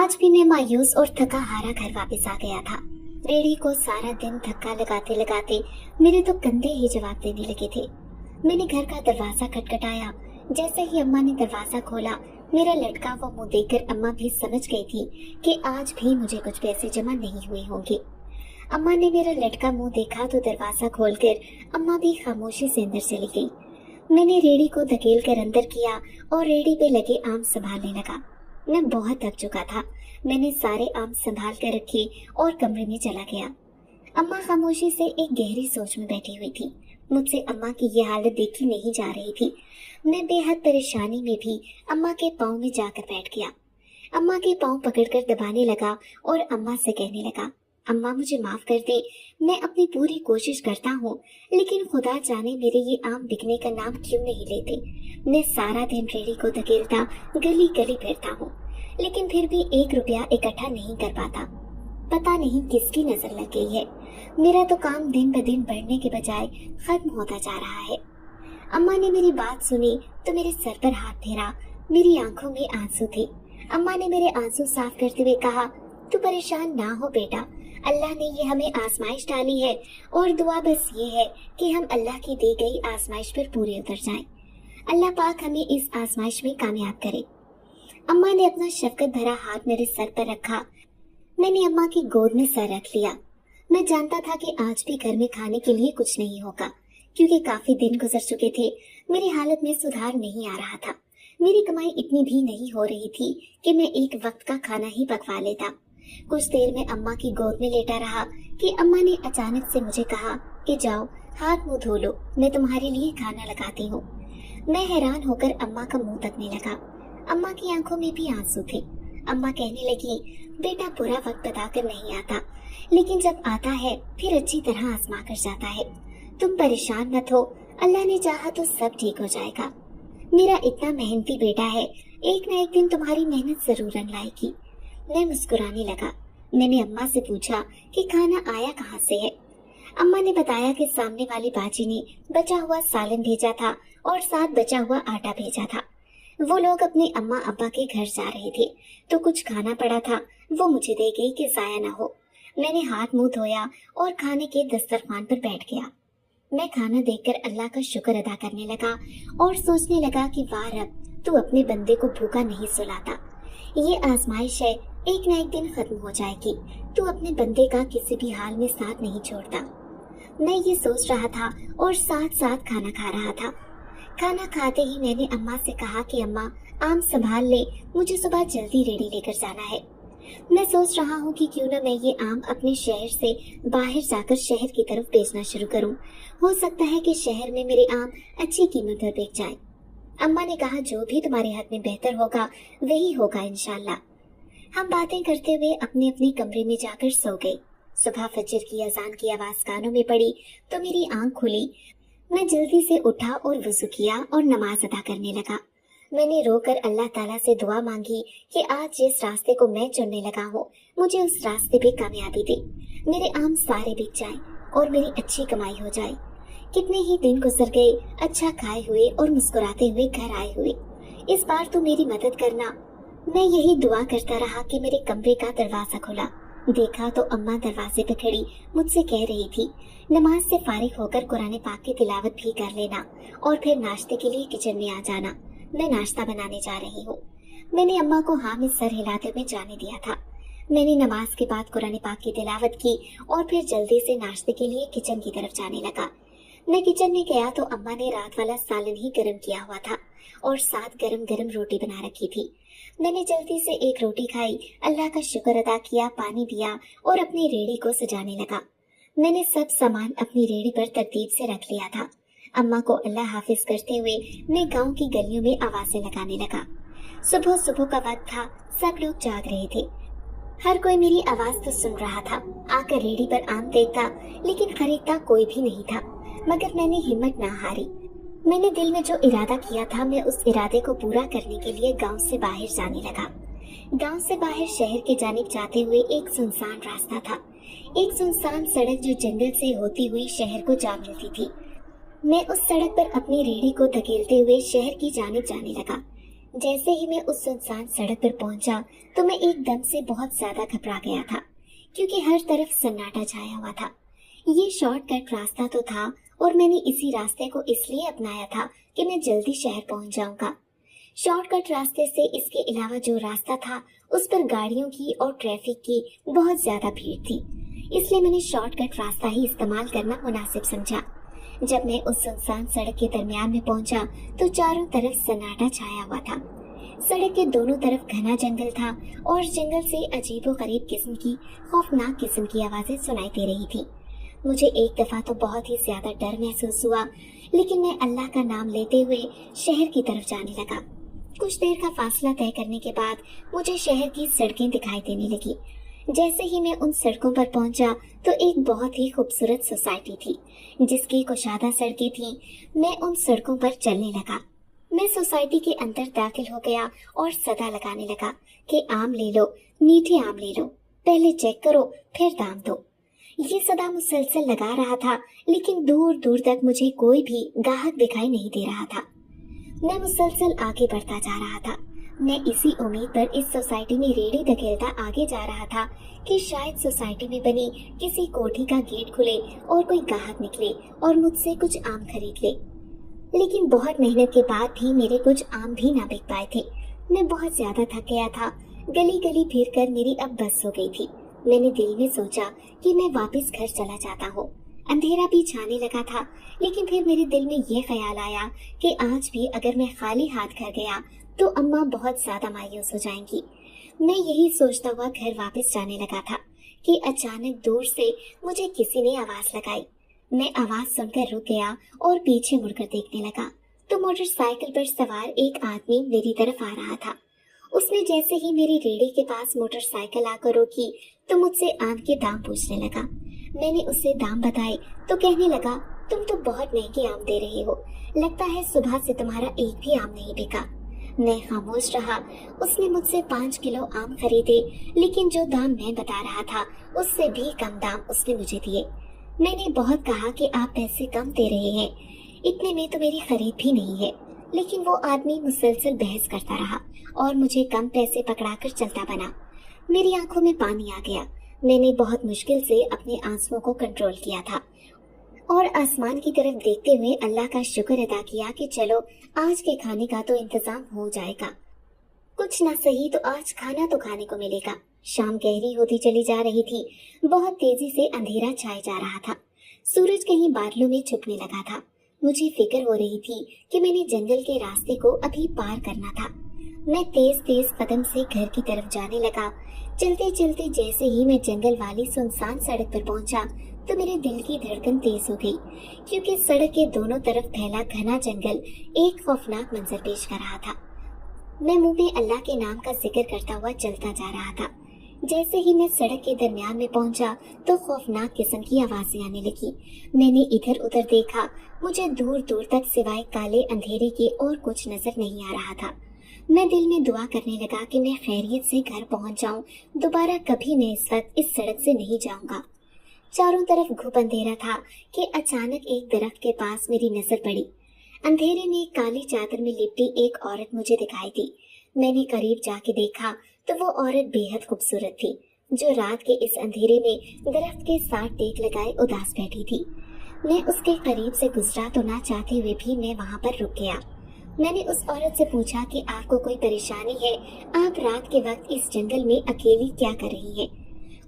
आज भी मैं मायूस और थका हारा घर वापस आ गया था। रेडी को सारा दिन धक्का लगाते लगाते मेरे तो कंधे ही जवाब देने लगे थे। मैंने घर का दरवाजा खटखटाया। जैसे ही अम्मा ने दरवाजा खोला, मेरा लटका हुआ मुंह देखकर अम्मा भी समझ गई थी कि आज भी मुझे कुछ पैसे जमा नहीं हुए होंगे। अम्मा ने मेरा लटका मुंह देखा तो दरवाजा खोलकर अम्मा भी खामोशी से अंदर चली गई। मैंने रेडी को धकेल कर अंदर किया और रेडी पे लगे आम संभालने लगा। मैं बहुत थक चुका था। मैंने सारे आम संभाल कर रखे और कमरे में चला गया। अम्मा खामोशी से एक गहरी सोच में बैठी हुई थी। मुझसे अम्मा की ये हालत देखी नहीं जा रही थी। मैं बेहद परेशानी में भी अम्मा के पाँव में जाकर बैठ गया। अम्मा के पाँव पकड़कर दबाने लगा और अम्मा से कहने लगा, अम्मा मुझे माफ कर दे, मैं अपनी पूरी कोशिश करता हूँ, लेकिन खुदा जाने मेरे ये आम बिकने का नाम क्यों नहीं लेते। मैं सारा दिन रेडी को धकेलता गली गली फिरता हूँ, लेकिन फिर भी 1 रुपया इकट्ठा नहीं कर पाता। पता नहीं किसकी नजर लग गई है। मेरा तो काम दिन ब दिन बढ़ने के बजाय खत्म होता जा रहा है। अम्मा ने मेरी बात सुनी तो मेरे सर पर हाथ फेरा। मेरी आंखों में आंसू थे। अम्मा ने मेरे आंसू साफ करते हुए कहा, तू परेशान ना हो बेटा, अल्लाह ने ये हमें आजमाइश डाली है और दुआ बस ये है कि हम अल्लाह की दी गई आजमाइश पर पूरे उतर जाएं। अल्लाह पाक हमें इस आजमाइश में कामयाब करे। अम्मा ने अपना शफकत भरा हाथ मेरे सर पर रखा। मैंने अम्मा की गोद में सर रख लिया। मैं जानता था कि आज भी घर में खाने के लिए कुछ नहीं होगा, क्योंकि काफी दिन गुजर चुके थे। मेरी हालत में सुधार नहीं आ रहा था। मेरी कमाई इतनी भी नहीं हो रही थी कि मैं एक वक्त का खाना ही पकवा लेता। कुछ देर में अम्मा की गोद में लेटा रहा कि अम्मा ने अचानक से मुझे कहा कि जाओ हाथ मुंह धो लो, मैं तुम्हारे लिए खाना लगाती हूँ। मैं हैरान होकर अम्मा का मुंह तकने लगा। अम्मा की आंखों में भी आंसू थे। अम्मा कहने लगी, बेटा बुरा वक्त बताकर नहीं आता, लेकिन जब आता है फिर अच्छी तरह आजमा कर जाता है। तुम परेशान मत हो, अल्लाह ने चाहा तो सब ठीक हो जाएगा। मेरा इतना मेहनती बेटा है, एक न एक दिन तुम्हारी मेहनत जरूर रंग लाएगी। मैं मुस्कुराने लगा। मैंने अम्मा से पूछा कि खाना आया कहाँ से है। अम्मा ने बताया कि सामने वाली बाजी ने बचा हुआ सालन भेजा था और साथ बचा हुआ आटा भेजा था। वो लोग अपने अम्मा अब्बा के घर जा रहे थे तो कुछ खाना पड़ा था, वो मुझे दे गई कि जाया न हो। मैंने हाथ मुंह धोया और खाने के दस्तरखान पर बैठ गया। मैं खाना देखकर अल्लाह का शुक्र अदा करने लगा और सोचने लगा कि वाह रब, तू अपने बंदे को भूखा नहीं सुलाता। ये आजमाइश है, एक न एक दिन खत्म हो जाएगी। तू अपने बंदे का किसी भी हाल में साथ नहीं छोड़ता। मैं ये सोच रहा था और साथ साथ खाना खा रहा था। खाना खाते ही मैंने अम्मा से कहा कि अम्मा आम संभाल ले, मुझे सुबह जल्दी रेडी लेकर जाना है। मैं सोच रहा हूँ कि क्यों न मैं ये आम अपने शहर से बाहर जाकर शहर की तरफ बेचना शुरू करूँ। हो सकता है कि शहर में मेरे आम अच्छी कीमत पर बिक जाएं। अम्मा ने कहा, जो भी तुम्हारे हाथ में बेहतर होगा वही होगा इंशाल्लाह। हम बातें करते हुए अपने अपने कमरे में जाकर सो गए। सुबह फजर की अजान की आवाज कानों में पड़ी तो मेरी आंख खुली। मैं जल्दी से उठा और वुजू किया और नमाज अदा करने लगा। मैंने रोकर अल्लाह ताला से दुआ मांगी कि आज जिस रास्ते को मैं चुनने लगा हूँ, मुझे उस रास्ते पे कामयाबी दे। मेरे आम सारे बिक जाएं और मेरी अच्छी कमाई हो जाए। कितने ही दिन गुजर गए, अच्छा खाए हुए और मुस्कुराते हुए घर आए हुए। इस बार तो मेरी मदद करना। मैं यही दुआ करता रहा कि मेरे कमरे का दरवाजा खुला। देखा तो अम्मा दरवाजे पे खड़ी मुझसे कह रही थी, नमाज से फारिग होकर कुरान पाक की तिलावत भी कर लेना और फिर नाश्ते के लिए किचन में आ जाना। मैं नाश्ता बनाने जा रही हूँ। मैंने अम्मा को हाँ में सर हिलाते हुए जाने दिया था। मैंने नमाज के बाद कुरान पाक की तिलावत की और फिर जल्दी से नाश्ते के लिए किचन की तरफ जाने लगा। मैं किचन में गया तो अम्मा ने रात वाला सालन ही गर्म किया हुआ था और साथ गरम गरम रोटी बना रखी थी। मैंने जल्दी से एक रोटी खाई, अल्लाह का शुक्र अदा किया, पानी पिया और अपनी रेहड़ी को सजाने लगा। मैंने सब सामान अपनी रेहड़ी पर तरतीब से रख लिया था। अम्मा को अल्लाह हाफिज करते हुए मैं गांव की गलियों में आवाजें लगाने लगा। सुबह सुबह का वक्त था, सब लोग जाग रहे थे। हर कोई मेरी आवाज तो सुन रहा था। आकर रेहड़ी पर आम देखता, लेकिन खरीदता कोई भी नहीं था। मगर मैंने हिम्मत ना हारी। मैंने दिल में जो इरादा किया था, मैं उस इरादे को पूरा करने के लिए गांव से बाहर जाने लगा। गांव से बाहर शहर के जानिब जाते हुए एक सुनसान रास्ता था, एक सुनसान सड़क जो जंगल से होती हुई शहर को जा मिलती थी। मैं उस सड़क पर अपनी रेहड़ी को धकेलते हुए शहर की जानिब जाने लगा। जैसे ही मैं उस सुनसान सड़क पर पहुंचा तो मैं एकदम से बहुत ज्यादा घबरा गया था, क्योंकि हर तरफ सन्नाटा छाया हुआ था। ये शॉर्टकट रास्ता तो था और मैंने इसी रास्ते को इसलिए अपनाया था कि मैं जल्दी शहर पहुंच जाऊंगा। शॉर्टकट रास्ते से इसके अलावा जो रास्ता था उस पर गाड़ियों की और ट्रैफिक की बहुत ज्यादा भीड़ थी, इसलिए मैंने शॉर्टकट रास्ता ही इस्तेमाल करना मुनासिब समझा। जब मैं उस सुनसान सड़क के दरमियान में पहुंचा तो चारों तरफ सन्नाटा छाया हुआ था। सड़क के दोनों तरफ घना जंगल था और जंगल से अजीबोगरीब किस्म की खौफनाक किस्म की आवाजें सुनाई दे रही थी। मुझे एक दफा तो बहुत ही ज्यादा डर महसूस हुआ, लेकिन मैं अल्लाह का नाम लेते हुए शहर की तरफ जाने लगा। कुछ देर का फासला तय करने के बाद मुझे शहर की सड़कें दिखाई देने लगी। जैसे ही मैं उन सड़कों पर पहुंचा तो एक बहुत ही खूबसूरत सोसाइटी थी जिसकी कुशादा सड़कें थीं। मैं उन सड़कों पर चलने लगा। मैं सोसाइटी के अंदर दाखिल हो गया और सदा लगाने लगा कि आम ले लो, मीठे आम ले लो, पहले चेक करो फिर दाम दो। ये सदा मुसलसल लगा रहा था, लेकिन दूर दूर तक मुझे कोई भी ग्राहक दिखाई नहीं दे रहा था। मैं मुसलसल आगे बढ़ता जा रहा था। मैं इसी उम्मीद पर इस सोसाइटी में रेड़ी धकेलता आगे जा रहा था कि शायद सोसाइटी में बनी किसी कोठी का गेट खुले और कोई ग्राहक निकले और मुझसे कुछ आम खरीद ले। लेकिन बहुत मेहनत के बाद भी मेरे कुछ आम भी ना बिक पाए थे। मैं बहुत ज्यादा थक गया था। गली गली फिर कर मेरी अब बस हो गई थी। मैंने दिल में सोचा कि मैं वापस घर चला जाता हूँ। अंधेरा भी छाने लगा था, लेकिन फिर मेरे दिल में ये ख्याल आया कि आज भी अगर मैं खाली हाथ घर गया तो अम्मा बहुत ज्यादा मायूस हो जाएंगी। मैं यही सोचता हुआ घर वापस जाने लगा था कि अचानक दूर से मुझे किसी ने आवाज लगाई। मैं आवाज सुनकर रुक गया और पीछे मुड़कर देखने लगा तो मोटरसाइकिल पर सवार एक आदमी मेरी तरफ आ रहा था। उसने जैसे ही मेरी रेड़ी के पास मोटरसाइकिल आकर रोकी तो मुझसे आम के दाम पूछने लगा। मैंने उससे दाम बताए तो कहने लगा, तुम तो बहुत महंगे आम दे रहे हो, लगता है सुबह से तुम्हारा एक भी आम नहीं बिका। मैं खामोश रहा। उसने मुझसे 5 किलो आम खरीदे, लेकिन जो दाम मैं बता रहा था उससे भी कम दाम उसने मुझे दिए। मैंने बहुत कहा कि आप पैसे कम दे रहे हैं, इतने में तो मेरी खरीद भी नहीं है, लेकिन वो आदमी मुसलसल बहस करता रहा और मुझे कम पैसे पकड़ाकर चलता बना। मेरी आंखों में पानी आ गया। मैंने बहुत मुश्किल से अपने आंसुओं को कंट्रोल किया था और आसमान की तरफ देखते हुए अल्लाह का शुक्र अदा किया कि चलो आज के खाने का तो इंतजाम हो जाएगा। कुछ ना सही तो आज खाना तो खाने को मिलेगा। शाम गहरी होती चली जा रही थी। बहुत तेजी से अंधेरा छाया जा रहा था। सूरज कहीं बादलों में छुपने लगा था। मुझे फिक्र हो रही थी कि मैंने जंगल के रास्ते को अभी पार करना था। मैं तेज तेज कदम से घर की तरफ जाने लगा। चलते चलते जैसे ही मैं जंगल वाली सुनसान सड़क पर पहुंचा तो मेरे दिल की धड़कन तेज हो गई, क्योंकि सड़क के दोनों तरफ फैला घना जंगल एक खौफनाक मंजर पेश कर रहा था। मैं मुंह में अल्लाह के नाम का जिक्र करता हुआ चलता जा रहा था। जैसे ही मैं सड़क के दरमियान में पहुंचा तो खौफनाक किस्म की आवाजें आने लगी। मैंने इधर उधर देखा। मुझे दूर दूर तक सिवाय काले अंधेरे के और कुछ नजर नहीं आ रहा था। मैं दिल में दुआ करने लगा कि मैं खैरियत से घर पहुंच जाऊं। दोबारा कभी मैं इस वक्त इस सड़क से नहीं जाऊंगा। चारों तरफ घुप अंधेरा था कि अचानक एक दरख्त के पास मेरी नजर पड़ी। अंधेरे में काली चादर में लिपटी एक औरत मुझे दिखाई दी। मैंने करीब जाके देखा तो वो औरत बेहद खूबसूरत थी, जो रात के इस अंधेरे में दरख्त के साथ टेक लगाए उदास बैठी थी। मैं उसके करीब से गुजरा तो ना चाहते हुए भी मैं वहाँ पर रुक गया। मैंने उस औरत से पूछा कि आपको कोई परेशानी है, आप रात के वक्त इस जंगल में अकेली क्या कर रही है।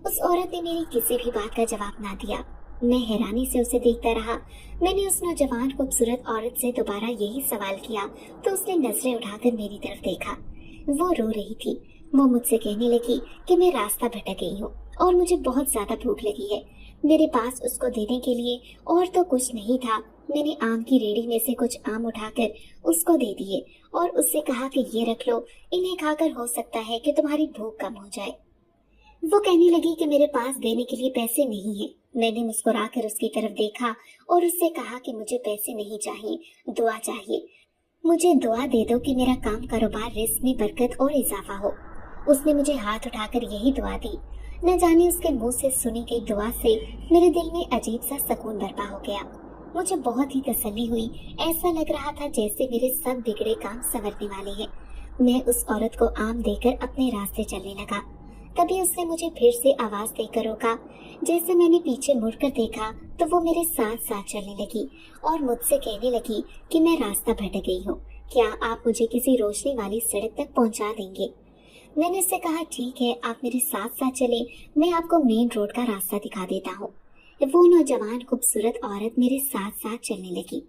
उस औरत ने मेरी किसी भी बात का जवाब ना दिया। मैं हैरानी से उसे देखता रहा। मैंने उस नौजवान खूबसूरत औरत से दोबारा यही सवाल किया तो उसने नजरें उठाकर मेरी तरफ देखा। वो रो रही थी। वो मुझसे कहने लगी कि मैं रास्ता भटक गई हूँ और मुझे बहुत ज्यादा भूख लगी है। मेरे पास उसको देने के लिए और तो कुछ नहीं था। मैंने आम की रेड़ी में से कुछ आम उठाकर उसको दे दिए और उससे कहा कि ये रख लो, इन्हें खाकर हो सकता है कि तुम्हारी भूख कम हो जाए। वो कहने लगी कि मेरे पास देने के लिए पैसे नहीं है। मैंने मुस्कुराकर उसकी तरफ देखा और उससे कहा कि मुझे पैसे नहीं चाहिए, दुआ चाहिए। मुझे दुआ दे दो कि मेरा काम कारोबार रिस्क में बरकत और इजाफा हो। उसने मुझे हाथ उठाकर यही दुआ दी। न जाने उसके मुंह से सुनी गई दुआ से मेरे दिल में अजीब सा सुकून बरपा हो गया। मुझे बहुत ही तसल्ली हुई। ऐसा लग रहा था जैसे मेरे सब बिगड़े काम संवरने वाले हैं। मैं उस औरत को आम देकर अपने रास्ते चलने लगा। तभी उसने मुझे फिर से आवाज देकर रोका। जैसे मैंने पीछे मुड़कर देखा तो वो मेरे साथ साथ चलने लगी और मुझसे कहने लगी कि मैं रास्ता भटक गई हूँ, क्या आप मुझे किसी रोशनी वाली सड़क तक पहुँचा देंगे। मैंने उससे कहा ठीक है, आप मेरे साथ साथ चले, मैं आपको मेन रोड का रास्ता दिखा देता हूँ। वो नौजवान खूबसूरत औरत मेरे साथ साथ चलने लगी।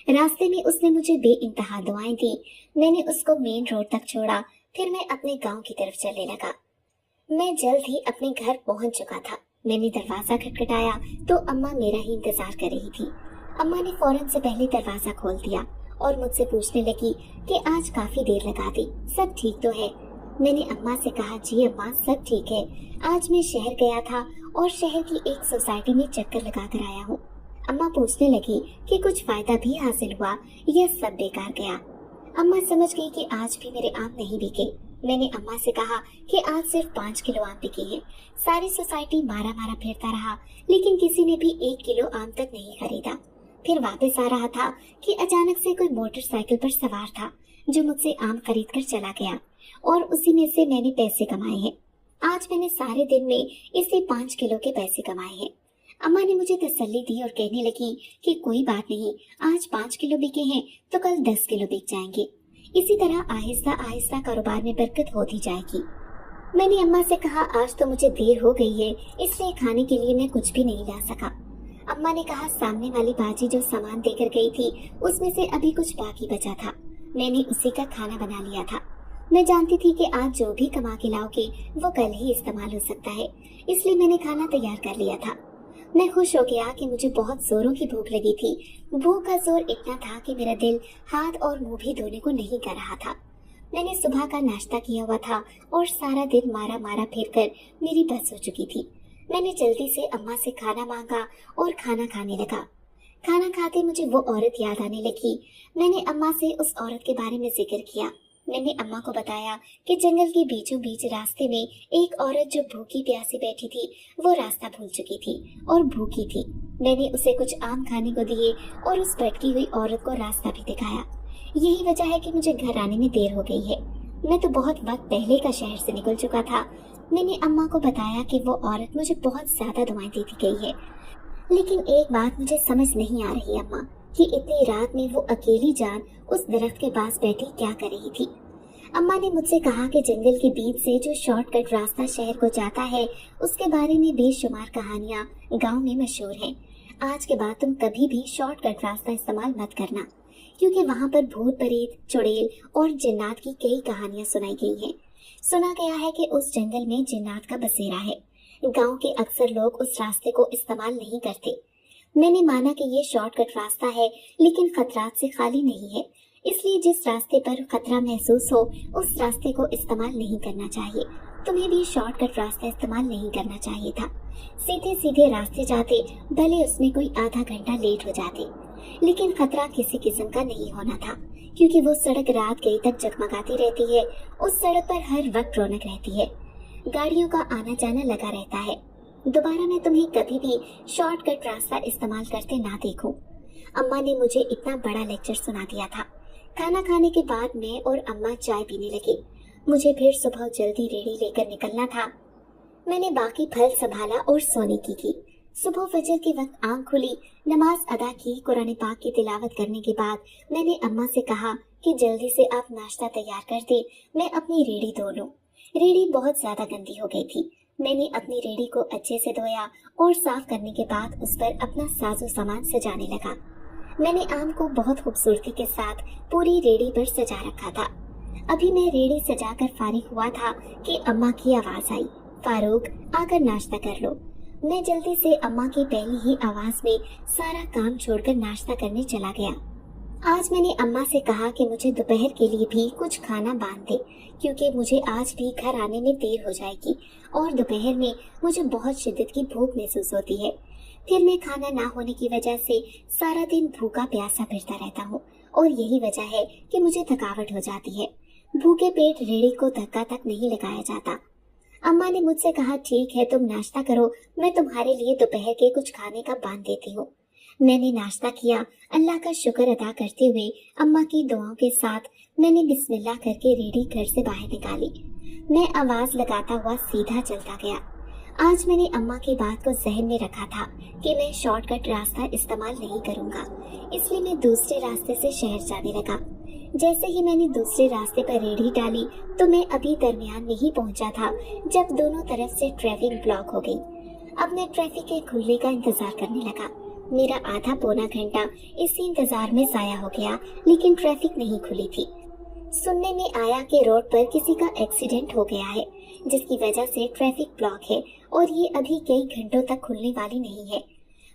रास्ते में उसने मुझे बेइंतहा दुआएं दी। मैंने उसको मेन रोड तक छोड़ा, फिर मैं अपने गांव की तरफ चलने लगा। मैं जल्द ही अपने घर पहुंच चुका था। मैंने दरवाजा खटखटाया तो अम्मा मेरा ही इंतजार कर रही थी। अम्मा ने फौरन से पहले दरवाजा खोल दिया और मुझसे पूछने लगी कि आज काफी देर लगा दी, सब ठीक तो है। मैंने अम्मा से कहा जी अम्मा, सब ठीक है। आज मैं शहर गया था और शहर की एक सोसाइटी में चक्कर लगा कर आया हूँ। अम्मा पूछने लगी कि कुछ फायदा भी हासिल हुआ या सब बेकार गया। अम्मा समझ गई कि आज भी मेरे आम नहीं बिके। मैंने अम्मा से कहा कि आज सिर्फ 5 किलो आम बिके हैं। सारी सोसाइटी मारा मारा फिरता रहा, लेकिन किसी ने भी 1 किलो आम तक नहीं खरीदा। फिर वापस आ रहा था कि अचानक से कोई मोटरसाइकिल पर सवार था जो मुझसे आम खरीद कर चला गया और उसी में से मैंने पैसे कमाए हैं। आज मैंने सारे दिन में इससे 5 किलो के पैसे कमाए हैं। अम्मा ने मुझे तसल्ली दी और कहने लगी कि कोई बात नहीं, आज 5 किलो बिके हैं तो कल 10 किलो बिक जाएंगे। इसी तरह आहिस्ता आहिस्ता कारोबार में बरकत होती जाएगी। मैंने अम्मा से कहा आज तो मुझे देर हो गई है, इसलिए खाने के लिए मैं कुछ भी नहीं ला सका। अम्मा ने कहा सामने वाली बाजी जो सामान देकर गई थी उसमें से अभी कुछ बाकी बचा था, मैंने उसी का खाना बना लिया था। मैं जानती थी कि आज जो भी कमा के लाओगे वो कल ही इस्तेमाल हो सकता है, इसलिए मैंने खाना तैयार कर लिया था। मैं खुश हो गया कि मुझे बहुत जोरों की भूख लगी थी। भूख का जोर इतना था कि मेरा दिल हाथ और मुंह भी धोने को नहीं कर रहा था। मैंने सुबह का नाश्ता किया हुआ था और सारा दिन मारा मारा फिरकर मेरी बस हो चुकी थी। मैंने जल्दी से अम्मा से खाना मांगा और खाना खाने लगा। खाना खाते मुझे वो औरत याद आने लगी। मैंने अम्मा से उस औरत के बारे में जिक्र किया। मैंने अम्मा को बताया कि जंगल के बीचों बीच रास्ते में एक औरत जो भूखी प्यासी बैठी थी वो रास्ता भूल चुकी थी और भूखी थी। मैंने उसे कुछ आम खाने को दिए और उस भटकी हुई औरत को रास्ता भी दिखाया। यही वजह है कि मुझे घर आने में देर हो गई है। मैं तो बहुत वक्त पहले का शहर से निकल चुका था। मैंने अम्मा को बताया कि वो औरत मुझे बहुत ज्यादा दुआएं देती गई है, लेकिन एक बात मुझे समझ नहीं आ रही अम्मा कि इतनी रात में वो अकेली जान उस दरख्त के पास बैठी क्या कर रही थी। अम्मा ने मुझसे कहा कि जंगल के बीच से जो शॉर्टकट रास्ता शहर को जाता है उसके बारे में बेशुमार कहानियां गांव में मशहूर हैं। आज के बाद तुम कभी भी शॉर्टकट रास्ता इस्तेमाल मत करना, क्योंकि वहाँ पर भूत प्रेत, चुड़ैल और जिन्नात की कई कहानियां सुनाई गई हैं। सुना गया है कि उस जंगल में जिन्नात का बसेरा है। गांव के अक्सर लोग उस रास्ते को इस्तेमाल नहीं करते। मैंने माना कि ये शॉर्टकट रास्ता है, लेकिन खतरात से खाली नहीं है, इसलिए जिस रास्ते पर खतरा महसूस हो उस रास्ते को इस्तेमाल नहीं करना चाहिए। तुम्हें भी शॉर्टकट रास्ता इस्तेमाल नहीं करना चाहिए था। सीधे सीधे रास्ते जाते, भले उसमें कोई आधा घंटा लेट हो जाते, लेकिन खतरा किसी किस्म का नहीं होना था, क्योंकि वो सड़क रात गई तक जगमगाती रहती है। उस सड़क पर हर वक्त रौनक रहती है, गाड़ियों का आना जाना लगा रहता है। दोबारा मैं तुम्हें कभी भी शॉर्टकट रास्ता इस्तेमाल करते ना देखूं। अम्मा ने मुझे इतना बड़ा लेक्चर सुना दिया था। खाना खाने के बाद मैं और अम्मा चाय पीने लगे। मुझे फिर सुबह जल्दी रेडी लेकर निकलना था। मैंने बाकी फल संभाला और सोने की। सुबह फजर के वक्त आंख खुली, नमाज अदा की, कुरान पाक की तिलावत करने के बाद मैंने अम्मा से कहा कि जल्दी से आप नाश्ता तैयार कर दे, मैं अपनी रेडी धो लूं। रेडी बहुत ज्यादा गंदी हो गई थी। मैंने अपनी रेडी को अच्छे से धोया और साफ करने के बाद उस पर अपना साजो सामान सजाने लगा। मैंने आम को बहुत खूबसूरती के साथ पूरी रेडी पर सजा रखा था। अभी मैं रेडी सजाकर फारिग हुआ था कि अम्मा की आवाज आई, फारूक आकर नाश्ता कर लो। मैं जल्दी से अम्मा की पहली ही आवाज में सारा काम छोड़कर नाश्ता करने चला गया। आज मैंने अम्मा से कहा कि मुझे दोपहर के लिए भी कुछ खाना बांध दे, क्योंकि मुझे आज भी घर आने में देर हो जाएगी और दोपहर में मुझे बहुत शिद्दत की भूख महसूस होती है। फिर मैं खाना ना होने की वजह से सारा दिन भूखा प्यासा फिरता रहता हूँ और यही वजह है कि मुझे थकावट हो जाती है। भूखे पेट रेड़ी को धक्का तक नहीं लगाया जाता। अम्मा ने मुझसे कहा ठीक है तुम नाश्ता करो, मैं तुम्हारे लिए दोपहर के कुछ खाने का बांध देती हूँ। मैंने नाश्ता किया। अल्लाह का शुक्र अदा करते हुए अम्मा की दुआओं के साथ मैंने बिस्मिल्लाह करके रेडी घर से बाहर निकाली। मैं आवाज लगाता हुआ सीधा चलता गया। आज मैंने अम्मा की बात को जहन में रखा था कि मैं शॉर्टकट रास्ता इस्तेमाल नहीं करूंगा, इसलिए मैं दूसरे रास्ते से शहर जाने लगा। जैसे ही मैंने दूसरे रास्ते पर रेडी डाली तो मैं अभी दरमियान में ही पहुंचा था जब दोनों तरफ से ट्रैफिक ब्लॉक हो गई। अब मैं ट्रैफिक के खुलने का इंतजार करने लगा। मेरा आधा पौना घंटा इसी इंतजार में जाया हो गया, लेकिन ट्रैफिक नहीं खुली थी। सुनने में आया कि रोड पर किसी का एक्सीडेंट हो गया है, जिसकी वजह से ट्रैफिक ब्लॉक है और ये अभी कई घंटों तक खुलने वाली नहीं है।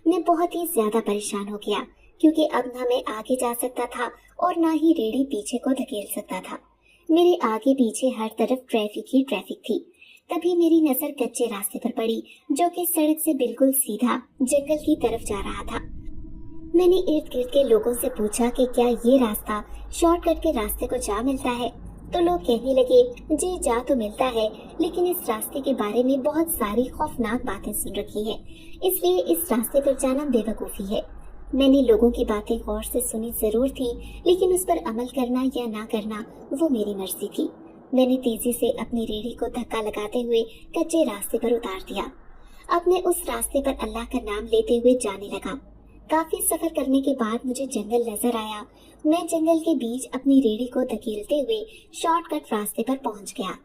मैं बहुत ही ज्यादा परेशान हो गया, क्योंकि अब ना मैं आगे जा सकता था और ना ही रेडी पीछे को धकेल सकता था। मेरे आगे पीछे हर तरफ ट्रैफिक ही ट्रैफिक थी। तभी मेरी नजर कच्चे रास्ते पर पड़ी, जो कि सड़क से बिल्कुल सीधा जंगल की तरफ जा रहा था। मैंने इर्द गिर्द के लोगों से पूछा कि क्या ये रास्ता शॉर्टकट के रास्ते को जा मिलता है, तो लोग कहने लगे जी जा तो मिलता है, लेकिन इस रास्ते के बारे में बहुत सारी खौफनाक बातें सुन रखी हैं, इसलिए इस रास्ते पर जाना बेवकूफ़ी है। मैंने लोगों की बातें गौर से सुनी जरूर थी, लेकिन उस पर अमल करना या ना करना वो मेरी मर्जी थी। मैंने तेजी से अपनी रेहड़ी को धक्का लगाते हुए कच्चे रास्ते पर उतार दिया। अब मैं उस रास्ते पर अल्लाह का नाम लेते हुए जाने लगा। काफी सफर करने के बाद मुझे जंगल नजर आया। मैं जंगल के बीच अपनी रेहड़ी को धकेलते हुए शॉर्टकट रास्ते पर पहुंच गया।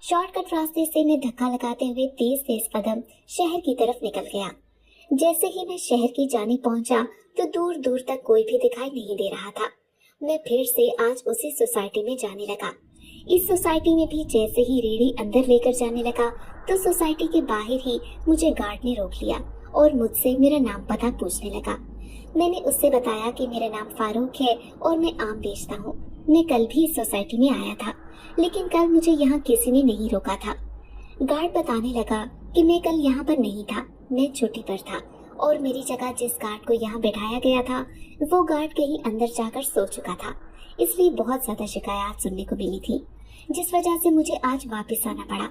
शॉर्टकट रास्ते से मैं धक्का लगाते हुए तेज तेज कदम शहर की तरफ निकल गया। जैसे ही मैं शहर की जाने पहुंचा तो दूर दूर तक कोई भी दिखाई नहीं दे रहा था। मैं फिर से आज उसी सोसाइटी में जाने लगा। इस सोसाइटी में भी जैसे ही रेहड़ी अंदर लेकर जाने लगा तो सोसाइटी के बाहर ही मुझे गार्ड ने रोक लिया और मुझसे मेरा नाम पता पूछने लगा। मैंने उससे बताया कि मेरा नाम फारूक है और मैं आम बेचता हूँ। मैं कल भी इस सोसाइटी में आया था, लेकिन कल मुझे यहाँ किसी ने नहीं रोका था। गार्ड बताने लगा कि मैं कल यहाँ पर नहीं था, मैं छुट्टी पर था और मेरी जगह जिस गार्ड को यहाँ बैठाया गया था वो गार्ड कहीं अंदर जाकर सो चुका था, इसलिए बहुत ज्यादा शिकायत सुनने को मिली थी, जिस वजह से मुझे आज वापस आना पड़ा।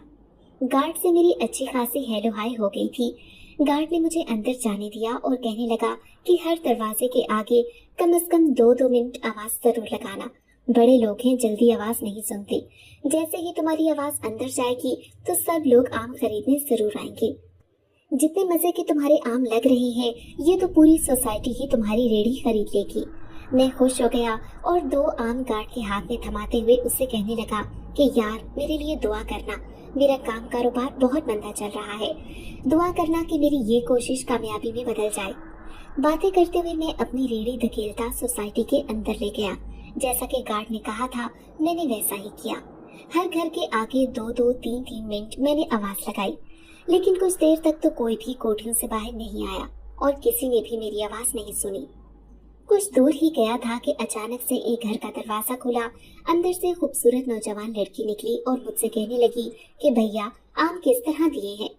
गार्ड से मेरी अच्छी खासी हेलो हाय हो गई थी। गार्ड ने मुझे अंदर जाने दिया और कहने लगा कि हर दरवाजे के आगे कम से कम 2-2 मिनट आवाज जरूर लगाना। बड़े लोग हैं, जल्दी आवाज नहीं सुनते। जैसे ही तुम्हारी आवाज अंदर जाएगी तो सब लोग आम खरीदने जरूर आएंगे। जितने मजे के तुम्हारे आम लग रहे हैं, ये तो पूरी सोसाइटी ही तुम्हारी रेहड़ी खरीद लेगी। मैं खुश हो गया और 2 आम गार्ड के हाथ में थमाते हुए उससे कहने लगा कि यार मेरे लिए दुआ करना, मेरा काम कारोबार बहुत मंदा चल रहा है, दुआ करना कि मेरी ये कोशिश कामयाबी में बदल जाए। बातें करते हुए मैं अपनी रेहड़ी धकेलता सोसाइटी के अंदर ले गया। जैसा कि गार्ड ने कहा था मैंने वैसा ही किया। हर घर के आगे 2-2, 3-3 मिनट मैंने आवाज लगाई, लेकिन कुछ देर तक तो कोई भी कोठरियों से बाहर नहीं आया और किसी ने भी मेरी आवाज नहीं सुनी। कुछ दूर ही गया था कि अचानक से एक घर का दरवाजा खुला। अंदर से खूबसूरत नौजवान लड़की निकली और मुझसे कहने लगी कि भैया आम किस तरह दिए हैं।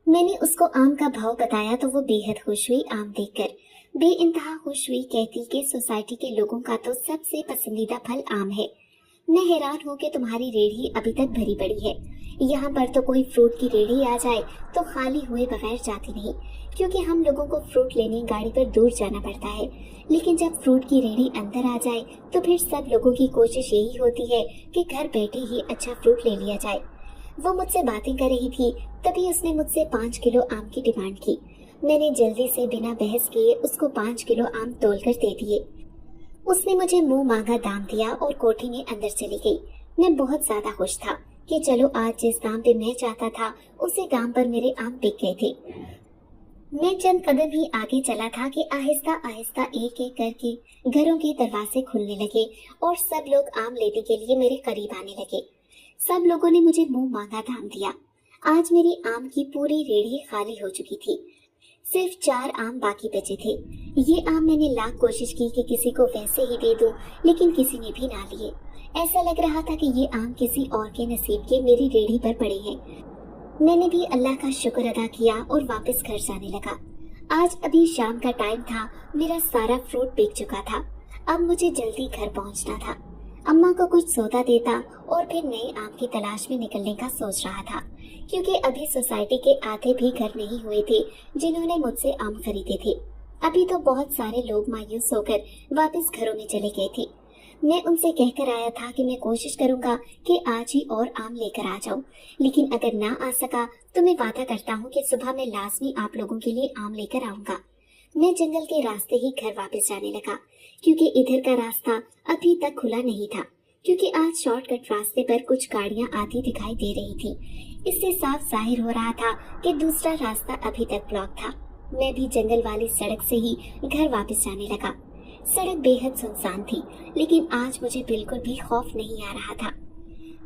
मैंने उसको आम का भाव बताया तो वो बेहद खुश हुई आम देखकर, बेइंतहा खुश हुई। कहती कि सोसाइटी के लोगों का तो सबसे पसंदीदा फल आम है। मैं हैरान हूँ कि तुम्हारी रेहड़ी अभी तक भरी पड़ी है। यहाँ पर तो कोई फ्रूट की रेहड़ी आ जाए तो खाली हुए बगैर जाती नहीं, क्योंकि हम लोगों को फ्रूट लेने गाड़ी पर दूर जाना पड़ता है। लेकिन जब फ्रूट की रेहड़ी अंदर आ जाए तो फिर सब लोगों की कोशिश यही होती है कि घर बैठे ही अच्छा फ्रूट ले लिया जाए। वो मुझसे बातें कर रही थी, तभी उसने मुझसे 5 किलो आम की डिमांड की। मैंने जल्दी से बिना बहस किए उसको 5 किलो आम तोलकर दे दिए। उसने मुझे मुंह मांगा दाम दिया और कोठी में अंदर चली गई। मैं बहुत ज्यादा खुश था कि चलो आज जिस दाम पे मैं चाहता था उसी दाम पर मेरे आम बिक गए थे। मैं चंद कदम ही आगे चला था कि आहिस्ता आहिस्ता एक एक करके घरों के दरवाजे खुलने लगे और सब लोग आम लेने के लिए मेरे करीब आने लगे। सब लोगों ने मुझे मुंह मांगा दाम दिया। आज मेरी आम की पूरी रेहड़ी खाली हो चुकी थी, सिर्फ 4 आम बाकी बचे थे। ये आम मैंने लाख कोशिश की कि किसी को वैसे ही दे दूं, लेकिन किसी ने भी ना लिए। ऐसा लग रहा था कि ये आम किसी और के नसीब के मेरी रेहड़ी पर पड़े हैं। मैंने भी अल्लाह का शुक्र अदा किया और वापस घर जाने लगा। आज अभी शाम का टाइम था, मेरा सारा फ्रूट बिक चुका था। अब मुझे जल्दी घर पहुंचना था। अम्मा को कुछ सौदा देता और फिर नए आम की तलाश में निकलने का सोच रहा था, क्योंकि अभी सोसाइटी के आधे भी घर नहीं हुए थे जिन्होंने मुझसे आम खरीदे थे। अभी तो बहुत सारे लोग मायूस होकर वापस घरों में चले गए थे। मैं उनसे कहकर आया था कि मैं कोशिश करूंगा कि आज ही और आम लेकर आ जाऊं, लेकिन अगर ना आ सका तो मैं वादा करता हूं कि सुबह मैं लाजमी आप लोगों के लिए आम लेकर आऊंगा। मैं जंगल के रास्ते ही घर वापस जाने लगा, क्योंकि इधर का रास्ता अभी तक खुला नहीं था, क्योंकि आज शॉर्टकट रास्ते पर कुछ गाड़ियां आती दिखाई दे रही थी। इससे साफ जाहिर हो रहा था कि दूसरा रास्ता अभी तक ब्लॉक था। मैं भी जंगल वाली सड़क से ही घर वापस जाने लगा। सड़क बेहद सुनसान थी, लेकिन आज मुझे बिल्कुल भी खौफ नहीं आ रहा था।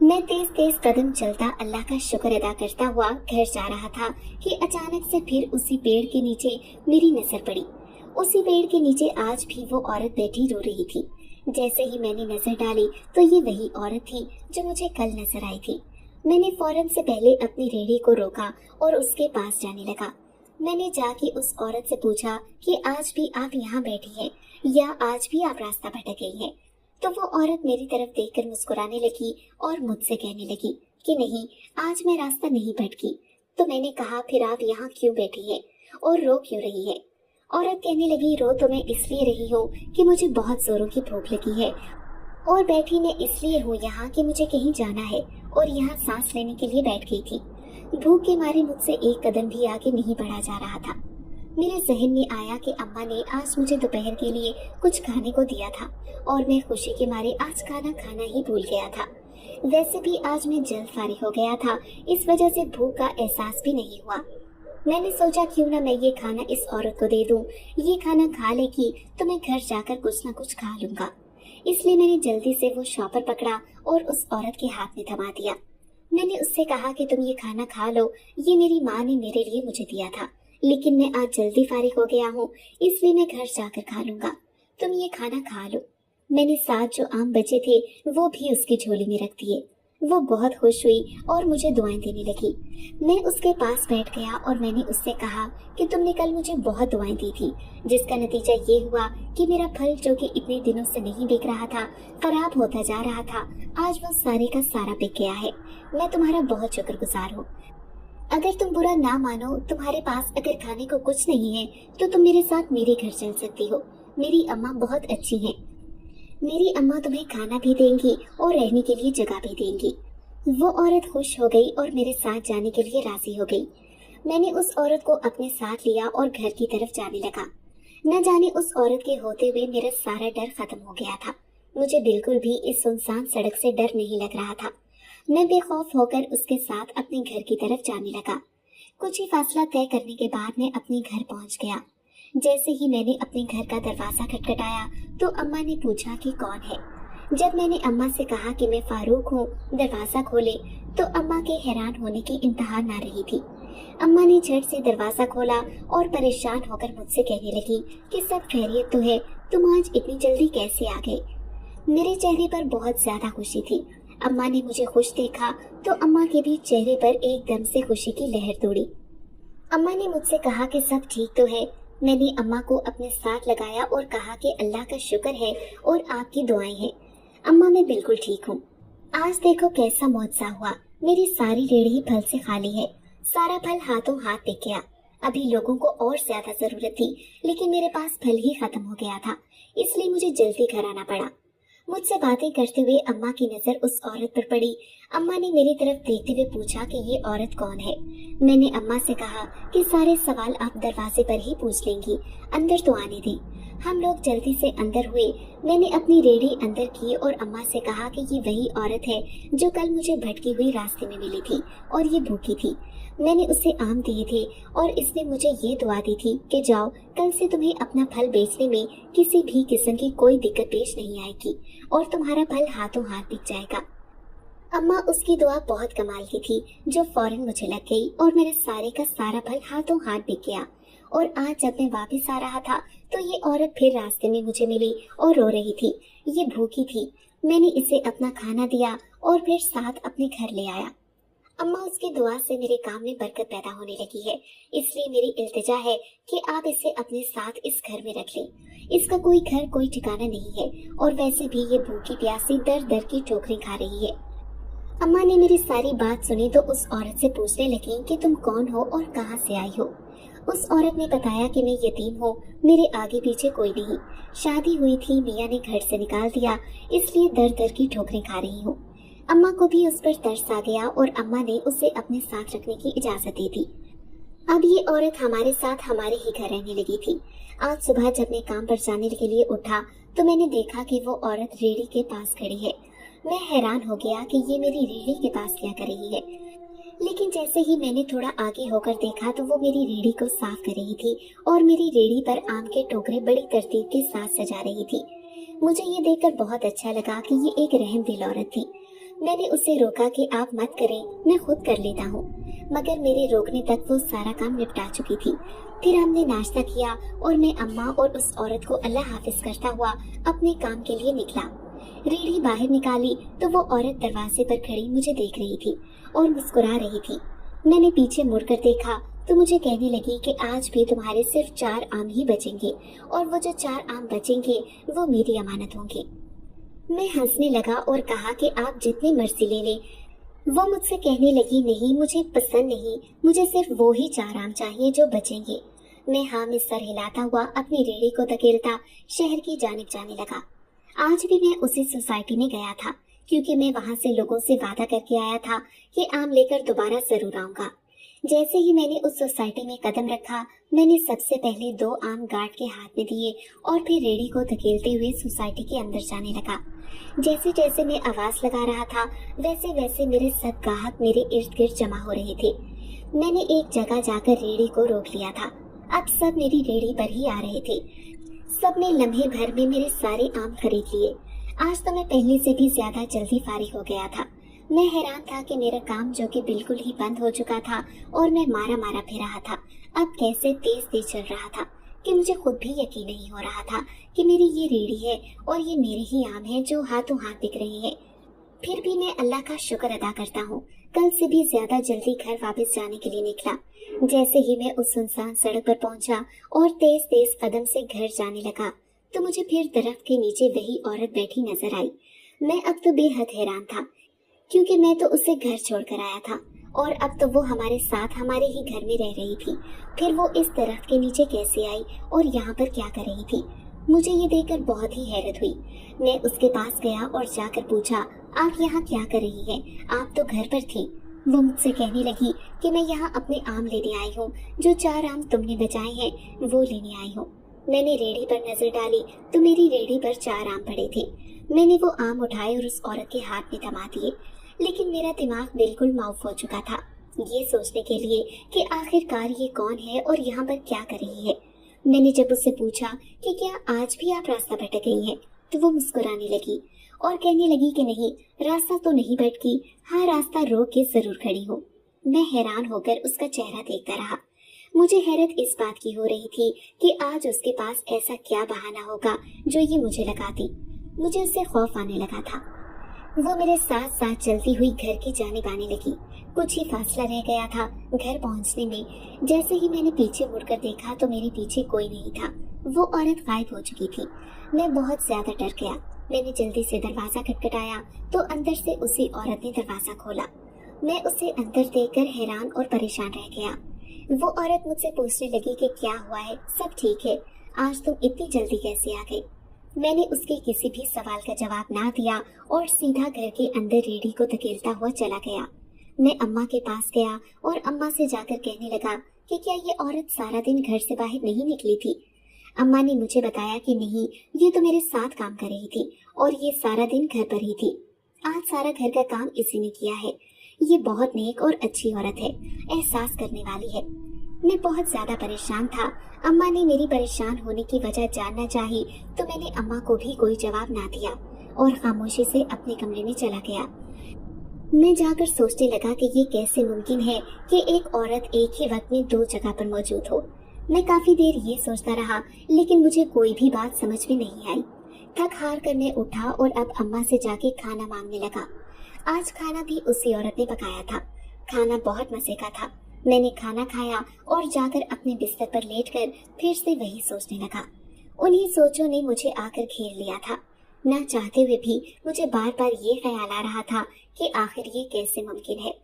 मैं तेज तेज कदम चलता अल्लाह का शुक्र अदा करता हुआ घर जा रहा था कि अचानक से फिर उसी पेड़ के नीचे मेरी नजर पड़ी। उसी पेड़ के नीचे आज भी वो औरत बैठी रो रही थी। जैसे ही मैंने नजर डाली तो ये वही औरत थी जो मुझे कल नजर आई थी। मैंने फौरन से पहले अपनी रेहड़ी को रोका और उसके पास जाने लगा। मैंने जाके उस औरत से पूछा कि आज भी आप यहाँ बैठी हैं या आज भी आप रास्ता भटक गई हैं? तो वो औरत मेरी तरफ देखकर मुस्कुराने लगी और मुझसे कहने लगी कि नहीं, आज मैं रास्ता नहीं भटकी। तो मैंने कहा, फिर आप यहाँ क्यों बैठी हैं और रो क्यों रही है? औरत कहने लगी, रो तो मैं इसलिए रही हूँ कि मुझे बहुत जोरों की भूख लगी है, और बैठी मैं इसलिए हूँ यहाँ कि मुझे कहीं जाना है और यहाँ सांस लेने के लिए बैठ गई थी। भूख के मारे मुझसे एक कदम भी आगे नहीं बढ़ा जा रहा था। मेरे जहन में आया कि अम्मा ने आज मुझे दोपहर के लिए कुछ खाने को दिया था और मैं खुशी के मारे आज खाना खाना ही भूल गया था। वैसे भी आज मैं जल्द फारिग हो गया था, इस वजह से भूख का एहसास भी नहीं हुआ। मैंने सोचा क्यों ना मैं ये खाना इस औरत को दे दूं, ये खाना खा लेगी तो मैं घर जाकर कुछ ना कुछ खा लूंगा। इसलिए मैंने जल्दी से वो शॉपर पकड़ा और उस औरत के हाथ में थमा दिया। मैंने उससे कहा कि तुम ये खाना खा लो, ये मेरी माँ ने मेरे लिए मुझे दिया था, लेकिन मैं आज जल्दी फारिग हो गया हूँ, इसलिए मैं घर जाकर खा लूंगा। तुम ये खाना खा लो। मैंने 7 जो आम बचे थे वो भी उसकी झोली में रख दिए। वो बहुत खुश हुई और मुझे दुआएं देने लगी। मैं उसके पास बैठ गया और मैंने उससे कहा कि तुमने कल मुझे बहुत दुआएं दी थी, जिसका नतीजा ये हुआ कि मेरा फल जो कि इतने दिनों से नहीं बिक रहा था, खराब होता जा रहा था, आज वो सारे का सारा बिक गया है। मैं तुम्हारा बहुत शुक्रगुजार हूँ। अगर तुम बुरा ना मानो, तुम्हारे पास अगर खाने को कुछ नहीं है तो तुम मेरे साथ मेरे घर चल सकती हो। मेरी अम्मा बहुत अच्छी हैं। मेरी अम्मा तुम्हें खाना भी देंगी और रहने के लिए जगह भी देंगी। वो औरत खुश हो गई और मेरे साथ जाने के लिए राजी हो गई। मैंने उस औरत को अपने साथ लिया और घर की तरफ जाने लगा। न जाने उस औरत के होते हुए मेरा सारा डर खत्म हो गया था। मुझे बिल्कुल भी इस सुनसान सड़क से डर नहीं लग रहा था। मैं बेखौफ होकर उसके साथ अपने घर की तरफ जाने लगा। कुछ ही फासला तय करने के बाद मैं अपने घर पहुंच गया। जैसे ही मैंने अपने घर का दरवाजा खटखटाया तो अम्मा ने पूछा कि कौन है। जब मैंने अम्मा से कहा कि मैं फारूक हूँ, दरवाजा खोले, तो अम्मा के हैरान होने की इंतहा ना रही थी। अम्मा ने झट से दरवाजा खोला और परेशान होकर मुझसे कहने लगी कि सब खैरियत तो है, तुम आज इतनी जल्दी कैसे आ गए? मेरे चेहरे पर बहुत ज्यादा खुशी थी। अम्मा ने मुझे खुश देखा तो अम्मा के भी चेहरे पर एकदम से खुशी की लहर दौड़ी। अम्मा ने मुझसे कहा कि सब ठीक तो है। मैंने अम्मा को अपने साथ लगाया और कहा कि अल्लाह का शुक्र है और आपकी दुआएं हैं। अम्मा, मैं बिल्कुल ठीक हूँ। आज देखो कैसा मौजज़ा हुआ, मेरी सारी रेहड़ी फल से खाली है। सारा फल हाथों हाथ बिक गया। अभी लोगों को और ज्यादा जरूरत थी, लेकिन मेरे पास फल ही खत्म हो गया था, इसलिए मुझे जल्दी घर आना पड़ा। मुझसे बातें करते हुए अम्मा की नजर उस औरत पर पड़ी। अम्मा ने मेरी तरफ देखते हुए पूछा कि ये औरत कौन है। मैंने अम्मा से कहा कि सारे सवाल आप दरवाजे पर ही पूछ लेंगी, अंदर तो आने दी। हम लोग जल्दी से अंदर हुए। मैंने अपनी रेहड़ी अंदर की और अम्मा से कहा कि ये वही औरत है जो कल मुझे भटकी हुई रास्ते में मिली थी और ये भूखी थी। मैंने उसे आम दिए थे और इसने मुझे ये दुआ दी थी कि जाओ, कल से तुम्हें अपना फल बेचने में किसी भी किस्म की कोई दिक्कत पेश नहीं आएगी और तुम्हारा फल हाथों हाथ बिक जाएगा। अम्मा, उसकी दुआ बहुत कमाल की थी जो फौरन मुझे लग गई और मेरे सारे का सारा फल हाथों हाथ बिक गया। और आज जब मैं वापस आ रहा था तो ये औरत फिर रास्ते में मुझे मिली और रो रही थी। ये भूखी थी। मैंने इसे अपना खाना दिया और फिर साथ अपने घर ले आया। अम्मा, उसकी दुआ से मेरे काम में बरकत पैदा होने लगी है, इसलिए मेरी इल्तिजा है कि आप इसे अपने साथ इस घर में रख लें। इसका कोई घर कोई ठिकाना नहीं है और वैसे भी ये भूखी प्यासी दर दर की ठोकरें खा रही है। अम्मा ने मेरी सारी बात सुनी तो उस औरत से पूछने लगी कि तुम कौन हो और कहाँ से आई हो। उस औरत ने बताया कि मैं यतीम हूँ, मेरे आगे पीछे कोई नहीं, शादी हुई थी, मियाँ ने घर से निकाल दिया, इसलिए दर दर की ठोकरें खा रही हूँ। अम्मा को भी उस पर तरस आ गया और अम्मा ने उसे अपने साथ रखने की इजाजत दे दी। अब ये औरत हमारे साथ हमारे ही घर रहने लगी थी। आज सुबह जब मैं काम पर जाने के लिए उठा तो मैंने देखा कि वो औरत रेहड़ी के पास खड़ी है। मैं हैरान हो गया कि ये मेरी रेहड़ी के पास क्या कर रही है, लेकिन जैसे ही मैंने थोड़ा आगे होकर देखा तो वो मेरी रेहड़ी को साफ कर रही थी और मेरी रेहड़ी पर आम के टोकरे बड़ी तरतीब के साथ सजा रही थी। मुझे ये देखकर बहुत अच्छा लगा कि ये एक रहमदिल औरत थी। मैंने उसे रोका कि आप मत करें, मैं खुद कर लेता हूँ, मगर मेरे रोकने तक वो सारा काम निपटा चुकी थी। फिर हमने नाश्ता किया और मैं अम्मा और उस औरत को अल्लाह हाफिज करता हुआ अपने काम के लिए निकला। रेहड़ी बाहर निकाली तो वो औरत दरवाजे पर खड़ी मुझे देख रही थी और मुस्कुरा रही थी। मैंने पीछे मुड़कर देखा तो मुझे कहने लगी कि आज भी तुम्हारे सिर्फ 4 आम ही बचेंगे और वो जो 4 आम बचेंगे वो मेरी अमानत होंगे। मैं हंसने लगा और कहा कि आप जितनी मर्जी ले लें। वो मुझसे कहने लगी, नहीं मुझे पसंद नहीं, मुझे सिर्फ वो ही 4 आम चाहिए जो बचेंगे। मैं हाँ में सर हिलाता हुआ अपनी रेहड़ी को धकेलता शहर की जानिब जाने लगा। आज भी मैं उसी सोसाइटी में गया था क्योंकि मैं वहां से लोगों से वादा करके आया था कि आम लेकर दोबारा जरूर आऊंगा। जैसे ही मैंने उस सोसाइटी में कदम रखा, मैंने सबसे पहले 2 आम गार्ड के हाथ में दिए और फिर रेहड़ी को धकेलते हुए सोसाइटी के अंदर जाने लगा। जैसे जैसे मैं आवाज लगा रहा था वैसे वैसे मेरे सब ग्राहक मेरे इर्द गिर्द जमा हो रहे थे। मैंने एक जगह जाकर रेहड़ी को रोक लिया था। अब सब मेरी रेहड़ी पर ही आ रहे थे। सबने लम्हे भर में मेरे सारे आम खरीद लिए। आज तो मैं पहले से भी ज्यादा जल्दी फारिग हो गया था। मैं हैरान था कि मेरा काम जो कि बिल्कुल ही बंद हो चुका था और मैं मारा मारा फिर रहा था, अब कैसे तेज तेज चल रहा था कि मुझे खुद भी यकीन नहीं हो रहा था कि मेरी ये रेहड़ी है और ये मेरे ही आम है जो हाथों हाथ बिक रहे हैं। फिर भी मैं अल्लाह का शुक्र अदा करता हूँ, कल से भी ज्यादा जल्दी घर वापस जाने के लिए निकला। जैसे ही मैं उस सुनसान सड़क पर पहुंचा और तेज तेज कदम से घर जाने लगा तो मुझे फिर दरख्त के नीचे वही औरत बैठी नजर आई। मैं अब तो बेहद हैरान था क्योंकि मैं तो उसे घर छोड़कर आया था और अब तो वो हमारे साथ हमारे ही घर में रह रही थी। फिर वो इस दरख्त के नीचे कैसे आई और यहाँ पर क्या कर रही थी? मुझे ये देखकर बहुत ही हैरत हुई। मैं उसके पास गया और जाकर पूछा, आप यहाँ क्या कर रही हैं? आप तो घर पर थी। वो मुझसे कहने लगी कि मैं यहाँ अपने आम लेने आई हूँ, जो 4 आम तुमने बचाए हैं वो लेने आई हूँ। मैंने रेहड़ी पर नजर डाली तो मेरी रेहड़ी पर 4 आम पड़े थे। मैंने वो आम उठाए और उस औरत के हाथ में थमा दिए, लेकिन मेरा दिमाग बिल्कुल माउफ हो चुका था ये सोचने के लिए कि आखिरकार ये कौन है और यहाँ पर क्या कर रही है। मैंने जब उससे पूछा कि क्या आज भी आप रास्ता भटक गई हैं, तो वो मुस्कुराने लगी और कहने लगी कि नहीं, रास्ता तो नहीं भटकी, हाँ रास्ता रोक के जरूर खड़ी हूँ। मैं हैरान होकर उसका चेहरा देखता रहा। मुझे हैरत इस बात की हो रही थी कि आज उसके पास ऐसा क्या बहाना होगा जो ये मुझे लगाती। मुझे उससे खौफ आने लगा था। वो मेरे साथ साथ चलती हुई घर की जानिब आने लगी। कुछ ही फासला रह गया था घर पहुंचने में। जैसे ही मैंने पीछे मुड़कर देखा तो मेरे पीछे कोई नहीं था। वो औरत गायब हो चुकी थी। मैं बहुत ज्यादा डर गया। मैंने जल्दी से दरवाजा खटखटाया तो अंदर से उसी औरत ने दरवाजा खोला। मैं उसे अंदर देखकर हैरान और परेशान रह गया। वो औरत मुझसे पूछने लगी कि क्या हुआ है, सब ठीक है, आज तुम इतनी जल्दी कैसे आ गई? मैंने उसके किसी भी सवाल का जवाब ना दिया और सीधा घर के अंदर रेहड़ी को धकेलता हुआ चला गया। मैं अम्मा के पास गया और अम्मा से जाकर कहने लगा कि क्या ये औरत सारा दिन घर से बाहर नहीं निकली थी? अम्मा ने मुझे बताया कि नहीं, ये तो मेरे साथ काम कर रही थी और ये सारा दिन घर पर ही थी। आज सारा घर का काम इसी ने किया है। ये बहुत नेक और अच्छी औरत है, एहसास करने वाली है। मैं बहुत ज्यादा परेशान था। अम्मा ने मेरी परेशान होने की वजह जानना चाही तो मैंने अम्मा को भी कोई जवाब ना दिया और खामोशी से अपने कमरे में चला गया। मैं जाकर सोचने लगा कि ये कैसे मुमकिन है कि एक औरत एक ही वक्त में 2 जगह पर मौजूद हो। मैं काफी देर ये सोचता रहा लेकिन मुझे कोई भी बात समझ में नहीं आई। थक हार कर मैं उठा और अब अम्मा से जाके खाना मांगने लगा। आज खाना भी उसी औरत ने पकाया था। खाना बहुत मजे का था। मैंने खाना खाया और जाकर अपने बिस्तर पर लेटकर फिर से वही सोचने लगा। उन्हीं सोचों ने मुझे आकर घेर लिया था। ना चाहते हुए भी मुझे बार बार ये ख्याल आ रहा था कि आखिर ये कैसे मुमकिन है।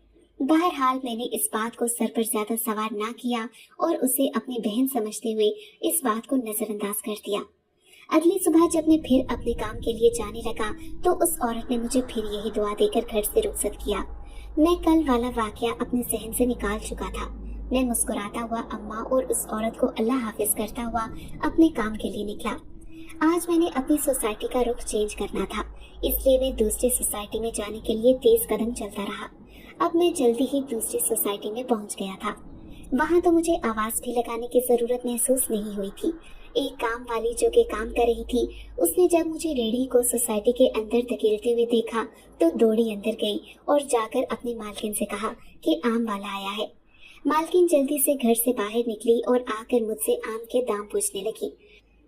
बहरहाल मैंने इस बात को सर पर ज्यादा सवार ना किया और उसे अपनी बहन समझते हुए इस बात को नजरअंदाज कर दिया। अगली सुबह जब मैं फिर अपने काम के लिए जाने लगा तो उस औरत ने मुझे फिर यही दुआ देकर घर से रुखसत किया। मैं कल वाला वाकया अपने जहन से निकाल चुका था। मैं मुस्कुराता हुआ अम्मा और उस औरत को अल्लाह हाफिज करता हुआ अपने काम के लिए निकला। आज मैंने अपनी सोसाइटी का रुख चेंज करना था, इसलिए मैं दूसरी सोसाइटी में जाने के लिए तेज कदम चलता रहा। अब मैं जल्दी ही दूसरी सोसाइटी में पहुंच गया था। वहां तो मुझे आवाज भी लगाने की जरूरत महसूस नहीं हुई थी। एक काम वाली जो कि काम कर रही थी, उसने जब मुझे रेडी को सोसाइटी के अंदर धकेलते हुए देखा तो दौड़ी अंदर गई और जाकर अपनी मालकिन से कहा कि आम वाला आया है। मालकिन जल्दी से घर से बाहर निकली और आकर मुझसे आम के दाम पूछने लगी।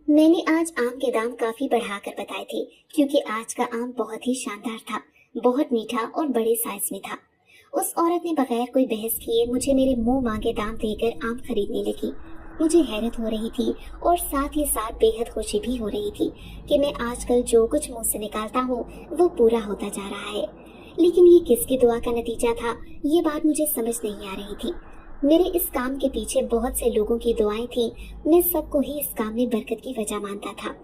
मैंने आज आम के दाम काफी बढ़ाकर बताए थे, क्योंकि आज का आम बहुत ही शानदार था, बहुत मीठा और बड़े साइज में था। उस औरत ने बगैर कोई बहस किए मुझे मेरे मुंह मांगे दाम देकर आम खरीदने लगी। मुझे हैरत हो रही थी और साथ ही साथ बेहद खुशी भी हो रही थी कि मैं आजकल जो कुछ मुंह से निकालता हूँ वो पूरा होता जा रहा है। लेकिन ये किसकी दुआ का नतीजा था, ये बात मुझे समझ नहीं आ रही थी। मेरे इस काम के पीछे बहुत से लोगों की दुआएं थी। मैं सबको ही इस काम में बरकत की वजह मानता था।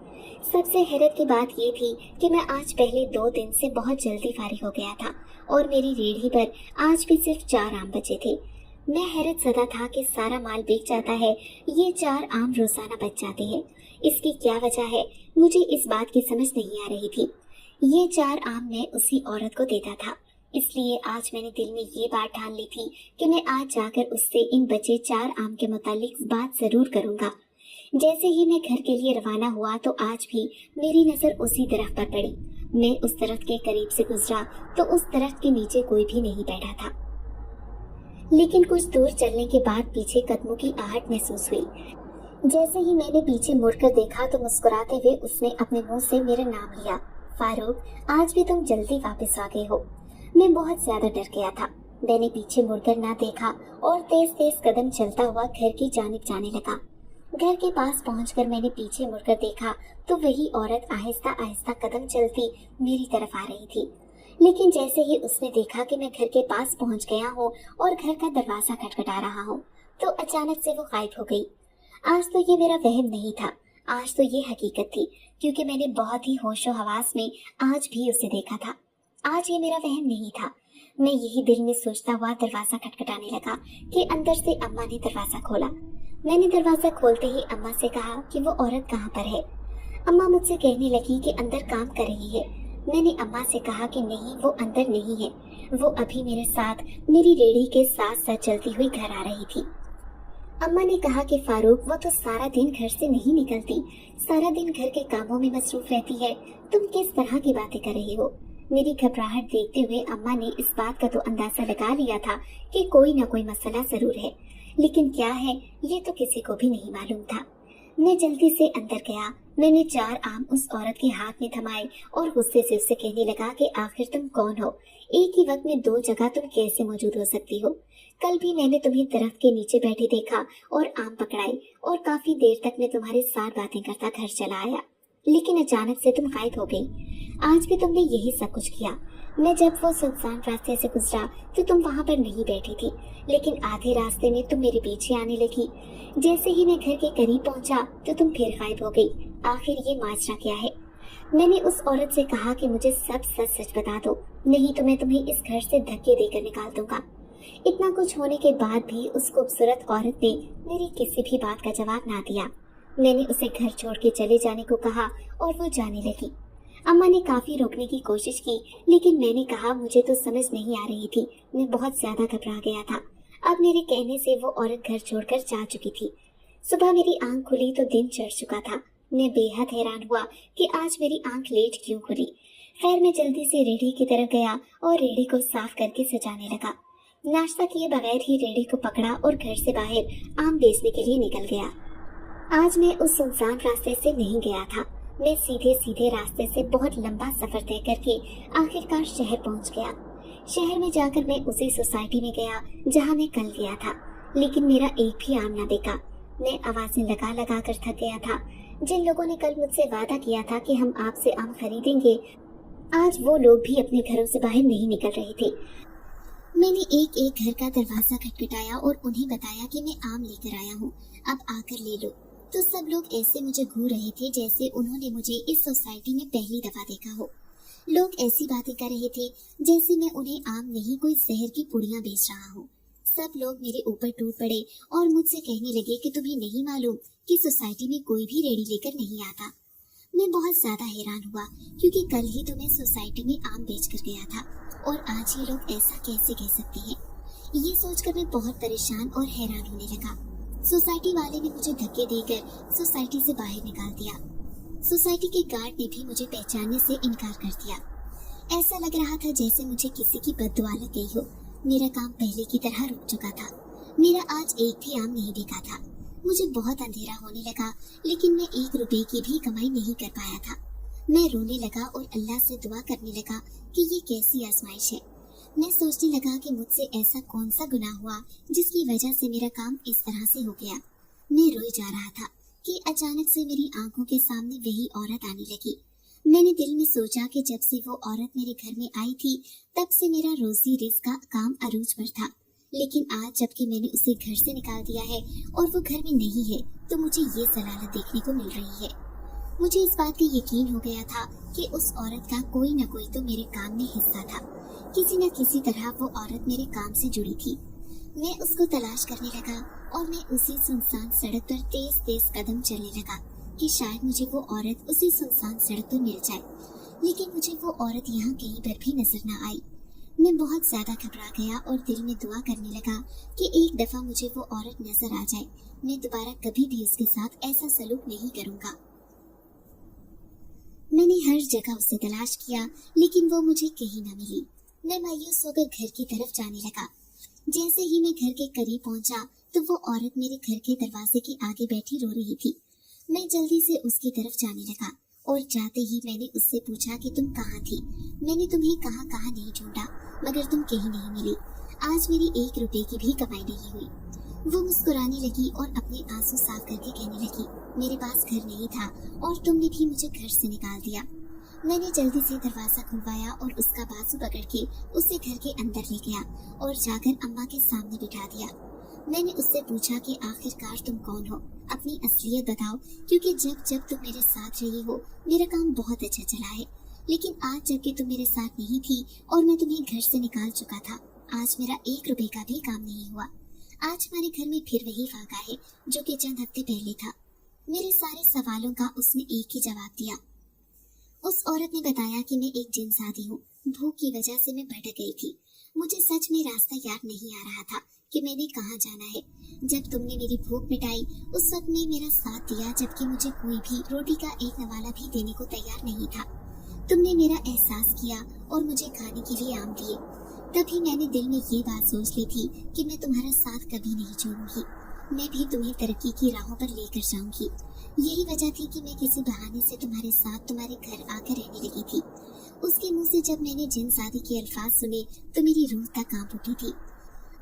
सबसे हैरत की बात ये थी कि मैं आज पहले 2 दिन से बहुत जल्दी फारिग हो गया था और मेरी रेहड़ी पर आज भी सिर्फ 4 आम बचे थे। मैं हैरत ज़दा था कि सारा माल बिक जाता है, ये 4 आम रोजाना बच जाते हैं। इसकी क्या वजह है, मुझे इस बात की समझ नहीं आ रही थी। ये 4 आम मैं उसी औरत को देता था, इसलिए आज मैंने दिल में ये बात ठान ली थी कि मैं आज जाकर उससे इन बचे 4 आम के मुतालिक बात जरूर करूंगा। जैसे ही मैं घर के लिए रवाना हुआ तो आज भी मेरी नजर उसी तरफ पर पड़ी। मैं उस दरख्त के करीब से गुजरा तो उस दरख्त के नीचे कोई भी नहीं बैठा था, लेकिन कुछ दूर चलने के बाद पीछे कदमों की आहट महसूस हुई। जैसे ही मैंने पीछे मुड़कर देखा तो मुस्कुराते हुए उसने अपने मुंह से मेरा नाम लिया। फारूक, आज भी तुम जल्दी वापस आ गए हो। मैं बहुत ज्यादा डर गया था। मैंने पीछे मुड़कर ना देखा और तेज तेज कदम चलता हुआ घर की जानिब जाने लगा। घर के पास पहुंचकर मैंने पीछे मुड़कर देखा तो वही औरत आहिस्ता आहिस्ता कदम चलती मेरी तरफ आ रही थी। लेकिन जैसे ही उसने देखा कि मैं घर के पास पहुंच गया हूँ और घर का दरवाजा खटखटा रहा हूँ तो अचानक से वो गायब हो गई। आज तो ये मेरा वहम नहीं था, आज तो ये हकीकत थी, क्योंकि मैंने बहुत ही होशो हवास में आज भी उसे देखा था। आज ये मेरा वहम नहीं था। मैं यही दिल में सोचता हुआ दरवाजा खटखटाने लगा कि अंदर से अम्मा ने दरवाजा खोला। मैंने दरवाजा खोलते ही अम्मा से कहा कि वो औरत कहाँ पर है। अम्मा मुझसे कहने लगी कि अंदर काम कर रही है। मैंने अम्मा से कहा कि नहीं, वो अंदर नहीं है, वो अभी मेरे साथ मेरी रेहड़ी के साथ साथ चलती हुई घर आ रही थी। अम्मा ने कहा कि फारूक, वो तो सारा दिन घर से नहीं निकलती, सारा दिन घर के कामों में मसरूफ रहती है, तुम किस तरह की बातें कर रही हो। मेरी घबराहट देखते हुए अम्मा ने इस बात का तो अंदाजा लगा लिया था कि कोई न कोई मसला जरूर है, लेकिन क्या है ये तो किसी को भी नहीं मालूम था। मैं जल्दी से अंदर गया। मैंने 4 आम उस औरत के हाथ में थमाए और गुस्से से उससे कहने लगा कि आखिर तुम कौन हो, एक ही वक्त में 2 जगह तुम कैसे मौजूद हो सकती हो। कल भी मैंने तुम्हें दरख्त के नीचे बैठे देखा और आम पकड़ाए और काफी देर तक मैं तुम्हारे साथ बातें करता घर चला आया, लेकिन अचानक से तुम गायब हो गई। आज भी तुमने यही सब कुछ किया। मैं जब वो सुनसान रास्ते से गुजरा तो तुम वहाँ पर नहीं बैठी थी, लेकिन आधे रास्ते में तुम मेरे पीछे आने लगी। जैसे ही मैं घर के करीब पहुँचा तो तुम फिर गायब हो गई। आखिर ये माजरा क्या है। मैंने उस औरत से कहा कि मुझे सब सच सच बता दो, नहीं तो मैं तुम्हें इस घर से धक्के देकर निकाल दूंगा। इतना कुछ होने के बाद भी उस खूबसूरत औरत ने मेरी किसी भी बात का जवाब ना दिया। मैंने उसे घर छोड़ के चले जाने को कहा और वो जाने लगी। अम्मा ने काफी रोकने की कोशिश की, लेकिन मैंने कहा मुझे तो समझ नहीं आ रही थी, मैं बहुत ज्यादा घबरा गया था। अब मेरे कहने से वो औरत घर छोड़कर जा चुकी थी। सुबह मेरी आंख खुली तो दिन चढ़ चुका था। मैं बेहद हैरान हुआ कि आज मेरी आंख लेट क्यों खुली। खैर, मैं जल्दी से रेहड़ी की तरफ गया और रेहड़ी को साफ करके सजाने लगा। नाश्ता किए बगैर ही रेहड़ी को पकड़ा और घर से बाहर आम बेचने के लिए निकल गया। आज मैं उस सुनसान रास्ते से नहीं गया था। मैं सीधे सीधे रास्ते से बहुत लंबा सफर तय करके आखिरकार शहर पहुंच गया। शहर में जाकर मैं उसी सोसाइटी में गया जहां मैं कल गया था, लेकिन मेरा एक भी आम न बिका। मैं आवाजें लगा लगा कर थक गया था। जिन लोगों ने कल मुझसे वादा किया था कि हम आपसे आम खरीदेंगे, आज वो लोग भी अपने घरों से बाहर नहीं निकल रहे थे। मैंने एक एक घर का दरवाजा खटखटाया और उन्हें बताया कि मैं आम लेकर आया हूँ, अब आकर ले लो। तो सब लोग ऐसे मुझे घूर रहे थे जैसे उन्होंने मुझे इस सोसाइटी में पहली दफा देखा हो। लोग ऐसी बातें कर रहे थे जैसे मैं उन्हें आम नहीं कोई जहर की पुड़ियां बेच रहा हूँ। सब लोग मेरे ऊपर टूट पड़े और मुझसे कहने लगे कि तुम्हें नहीं मालूम कि सोसाइटी में कोई भी रेडी लेकर नहीं आता। मैं बहुत ज्यादा हैरान हुआ क्योंकि कल ही तो मैं सोसाइटी में आम बेच कर गया था और आज ये लोग ऐसा कैसे कह सकते हैं। ये सोचकर मैं बहुत परेशान और हैरान होने लगा। सोसाइटी वाले ने मुझे धक्के देकर सोसाइटी से बाहर निकाल दिया। सोसाइटी के गार्ड ने भी मुझे पहचानने से इनकार कर दिया। ऐसा लग रहा था जैसे मुझे किसी की बद्दुआ लग गई हो। मेरा काम पहले की तरह रुक चुका था। मेरा आज एक भी आम नहीं बिका था। मुझे बहुत अंधेरा होने लगा, लेकिन मैं 1 रुपए की भी कमाई नहीं कर पाया था। मैं रोने लगा और अल्लाह से दुआ करने लगा कि ये कैसी आजमाइश है। मैं सोचने लगा कि मुझसे ऐसा कौन सा गुनाह हुआ जिसकी वजह से मेरा काम इस तरह से हो गया। मैं रोई जा रहा था कि अचानक से मेरी आंखों के सामने वही औरत आने लगी। मैंने दिल में सोचा कि जब से वो औरत मेरे घर में आई थी तब से मेरा रोजी रिज़्क का काम अरूज पर था, लेकिन आज जबकि मैंने उसे घर से निकाल दिया है और वो घर में नहीं है तो मुझे ये जलालत देखने को मिल रही है। मुझे इस बात का यकीन हो गया था कि उस औरत का कोई न कोई तो मेरे काम में हिस्सा था। किसी न किसी तरह वो औरत मेरे काम से जुड़ी थी। मैं उसको तलाश करने लगा और मैं उसी सुनसान सड़क पर तेज तेज कदम चलने लगा कि शायद मुझे वो औरत उसी सुनसान सड़क पर मिल जाए, लेकिन मुझे वो औरत यहाँ कहीं पर भी नजर न आई। मैं बहुत ज्यादा घबरा गया और दिल में दुआ करने लगा कि एक दफा मुझे वो औरत नजर आ जाए, मैं दोबारा कभी भी उसके साथ ऐसा सलूक नहीं करूँगा। मैंने हर जगह उसे तलाश किया, लेकिन वो मुझे कहीं न मिली। मैं मायूस होकर घर की तरफ जाने लगा। जैसे ही मैं घर के करीब पहुंचा तो वो औरत मेरे घर के दरवाजे के आगे बैठी रो रही थी। मैं जल्दी से उसकी तरफ जाने लगा और जाते ही मैंने उससे पूछा कि तुम कहाँ थी। मैंने तुम्हें कहाँ कहाँ नहीं ढूंढा, मगर तुम कहीं नहीं मिली। आज मेरी 1 रुपए की भी कमाई नहीं हुई। वो मुस्कुराने लगी और अपने आंसू साफ करके कहने लगी, मेरे पास घर नहीं था और तुमने भी मुझे घर से निकाल दिया। मैंने जल्दी से दरवाजा खुलवाया और उसका बाजू पकड़ के उसे घर के अंदर ले गया और जाकर अम्मा के सामने बिठा दिया। मैंने उससे पूछा कि आखिरकार तुम कौन हो, अपनी असलियत बताओ, क्योंकि जब जब तुम मेरे साथ रही हो मेरा काम बहुत अच्छा चला है, लेकिन आज जबकि तुम मेरे साथ नहीं थी और मैं तुम्हें घर से निकाल चुका था, आज मेरा 1 रुपए का भी काम नहीं हुआ। आज हमारे घर में फिर वही फाका है जो कि चंद हफ्ते पहले था। मेरे सारे सवालों का उसने एक ही जवाब दिया। उस औरत ने बताया कि मैं एक जिनसादी हूँ। भूख की वजह से मैं भटक गई थी। मुझे सच में रास्ता याद नहीं आ रहा था कि मैंने कहाँ जाना है। जब तुमने मेरी भूख मिटाई उस वक्त ने मेरा साथ दिया, जबकि मुझे कोई भी रोटी का एक नवाला भी देने को तैयार नहीं था। तुमने मेरा एहसास किया और मुझे खाने के लिए आम दिए। तभी मैंने दिल में ये बात सोच ली थी कि मैं तुम्हारा साथ कभी नहीं छोड़ूंगी। मैं भी तुम्हें तरक्की की राहों पर लेकर जाऊंगी। यही वजह थी कि मैं किसी बहाने से तुम्हारे साथ तुम्हारे घर आकर रहने लगी थी। उसके मुंह से जब मैंने जिनसादी के अल्फाज सुने तो मेरी रूह तक कांप उठी थी।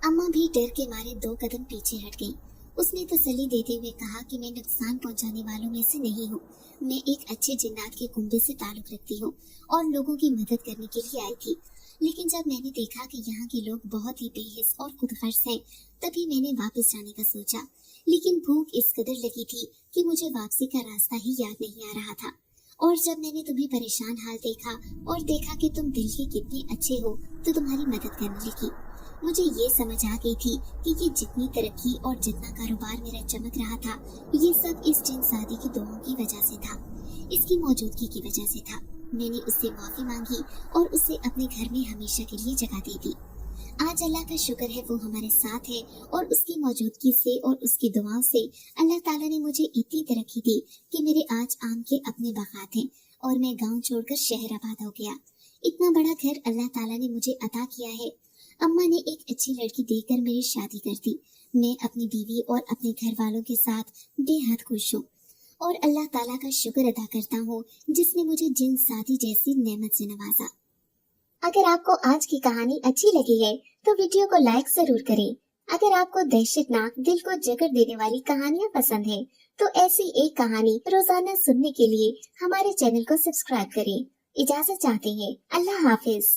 अम्मा भी डर के मारे 2 कदम पीछे हट गई। उसने तसल्ली देते हुए कहा कि मैं नुकसान पहुंचाने वालों में से नहीं हूँ। मैं एक अच्छे जिन्नात के कुंबे से ताल्लुक रखती हूँ और लोगों की मदद करने के लिए आई थी। लेकिन जब मैंने देखा कि यहाँ के लोग बहुत ही बेहिस और खुदगर्ज हैं, तभी मैंने वापस जाने का सोचा। लेकिन भूख इस कदर लगी थी कि मुझे वापसी का रास्ता ही याद नहीं आ रहा था। और जब मैंने तुम्हें परेशान हाल देखा और देखा कि तुम दिल के कितने अच्छे हो तो तुम्हारी मदद करने लगी। मुझे ये समझ आ गई थी कि ये जितनी तरक्की और जितना कारोबार मेरा चमक रहा था, ये सब इस जिनसादी की दुआओं की वजह से था, इसकी मौजूदगी की वजह से था। मैंने उससे माफी मांगी और उसे अपने घर में हमेशा के लिए जगह दे दी। आज अल्लाह का शुक्र है वो हमारे साथ है और उसकी मौजूदगी से और उसकी दुआओं से अल्लाह ताला ने मुझे इतनी तरक्की दी कि मेरे आज आम के अपने बागात हैं और मैं गांव छोड़कर शहर आबाद हो गया। इतना बड़ा घर अल्लाह ताला ने मुझे अता किया है। अम्मा ने एक अच्छी लड़की देकर मेरी शादी कर दी। मैं अपनी बीवी और अपने घर वालों के साथ बेहद खुश हूँ और अल्लाह ताला का शुक्र अदा करता हूँ जिसने मुझे जिनसादी जैसी नेमत से नवाजा। अगर आपको आज की कहानी अच्छी लगी है तो वीडियो को लाइक जरूर करें। अगर आपको दहशतनाक दिल को जकड़ देने वाली कहानियाँ पसंद है तो ऐसी एक कहानी रोजाना सुनने के लिए हमारे चैनल को सब्सक्राइब करें। इजाजत चाहते हैं। अल्लाह हाफिज।